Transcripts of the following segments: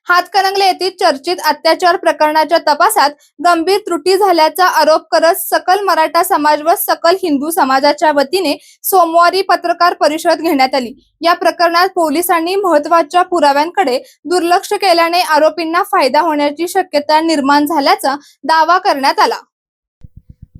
हातकणंगले येथील चर्चित अत्याचार प्रकरणाच्या तपासात गंभीर त्रुटी झाल्याचा आरोप करत सकल मराठा समाज व सकल हिंदू समाजाच्या वतीने सोमवारी पत्रकार परिषद घेण्यात आली। या प्रकरणात पोलिसांनी महत्त्वाच्या पुराव्यांकडे दुर्लक्ष केल्याने आरोपींना फायदा होण्याची शक्यता निर्माण झाल्याचा दावा करण्यात आला।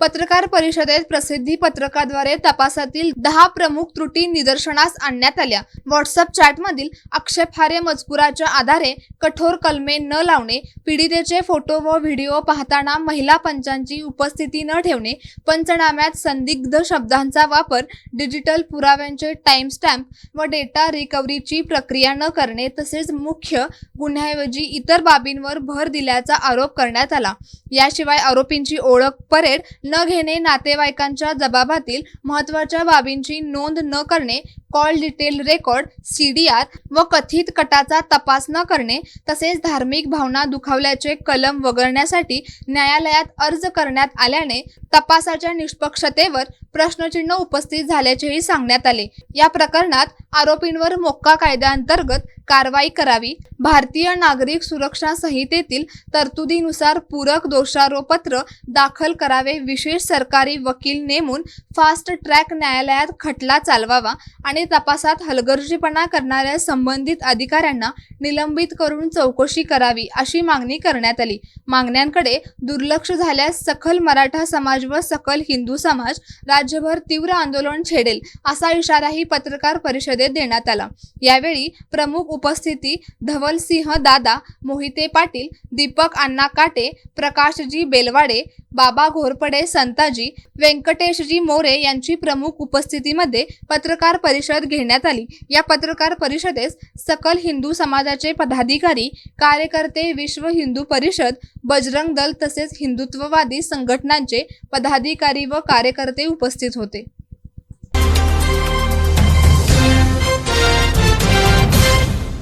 पत्रकार परिषदेत प्रसिद्धी पत्रकाद्वारे तपासातील 10 प्रमुख त्रुटी निदर्शनास आणण्यात आल्या। व्हॉट्सअप चॅटमधील आक्षेपार्ह मजकुराच्या आधारे कठोर कलमे न लावणे, पीडितेचे फोटो व व्हिडिओ पाहताना महिला पंचांची उपस्थिती न ठेवणे, पंचनाम्यात संदिग्ध शब्दांचा वापर, डिजिटल पुराव्यांचे टाइमस्टॅम्प व डेटा रिकव्हरीची प्रक्रिया न करणे तसेच मुख्य गुन्ह्याऐवजी इतर बाबींवर भर दिल्याचा आरोप करण्यात आला। याशिवाय आरोपींची ओळख परेड न घेणे, नातेवाईकांच्या जबाबातील महत्त्वाच्या बाबींची नोंद न करणे, कॉल डिटेल रेकॉर्ड CDR व कथित कटाचा तपास न करणे तसेच धार्मिक भावना दुखावल्याचे कलम वगळण्यासाठी न्यायालयात अर्ज करण्यात आल्याने तपासाच्या निष्पक्षतेवर प्रश्नचिन्ह उपस्थित झाल्याचेही सांगण्यात आले। या प्रकरणात आरोपींवर मोक्का कायद्याअंतर्गत कारवाई करावी, भारतीय नागरिक सुरक्षा संहितेतील तरतुदीनुसार पूरक दोषारोपपत्र दाखल करावे, विशेष सरकारी वकील नेमून फास्ट ट्रॅक न्यायालयात खटला चालवावा आणि तपासात हलगर्जीपणा करणाऱ्या संबंधित अधिकाऱ्यांना निलंबित करून चौकशी करावी अशी मागणी करण्यात आली। मागण्यांकडे दुर्लक्ष झाल्यास सकल मराठा समाज व सकल हिंदू समाज राज्यभर तीव्र आंदोलन छेडेल असा इशाराही पत्रकार परिषदेत देण्यात आला। यावेळी प्रमुख उपस्थिती धवलसिंह दादा, मोहिते पाटील, दीपक अण्णा काटे, प्रकाशजी बेलवाडे, बाबा घोरपडे, संताजी, व्यंकटेशजी मोरे यांची प्रमुख उपस्थितीमध्ये पत्रकार परिषद घेण्यात आली। या पत्रकार परिषदेस सकल हिंदू समाजाचे पदाधिकारी, कार्यकर्ते, विश्व हिंदू परिषद, बजरंग दल तसेच हिंदुत्ववादी संघटनांचे पदाधिकारी व कार्यकर्ते उपस्थित होते।